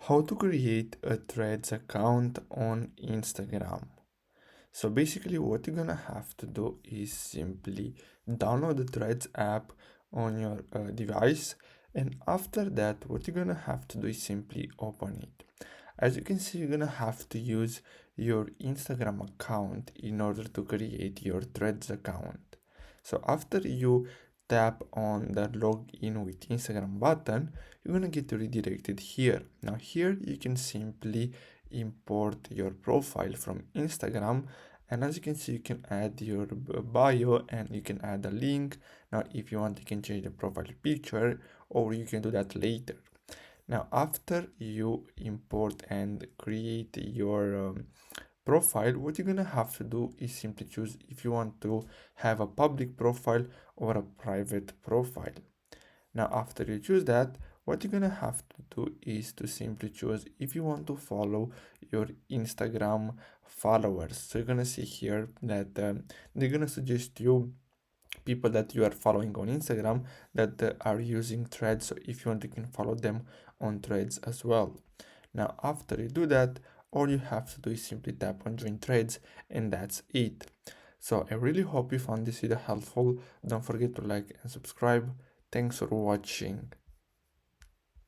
How to create a Threads account on Instagram. So basically what you're gonna have to do is simply download the Threads app on your device, and after that what you're gonna have to do is simply open it. As you can see, you're gonna have to use your Instagram account in order to create your Threads account. So after you tap on the login with Instagram button, you're gonna get redirected here. Now here you can simply import your profile from Instagram, and as you can see you can add your bio and you can add a link. Now if you want you can change the profile picture, or you can do that later. Now after you import and create your profile, what you're gonna have to do is simply choose if you want to have a public profile or a private profile. Now after you choose that, what you're gonna have to do is to simply choose if you want to follow your Instagram followers. So you're gonna see here that they're gonna suggest you people that you are following on Instagram that are using Threads. So if you want, you can follow them on Threads as well. Now after you do that, all you have to do is simply tap on join Threads, and that's it. So I really hope you found this video helpful. Don't forget to like and subscribe. Thanks for watching.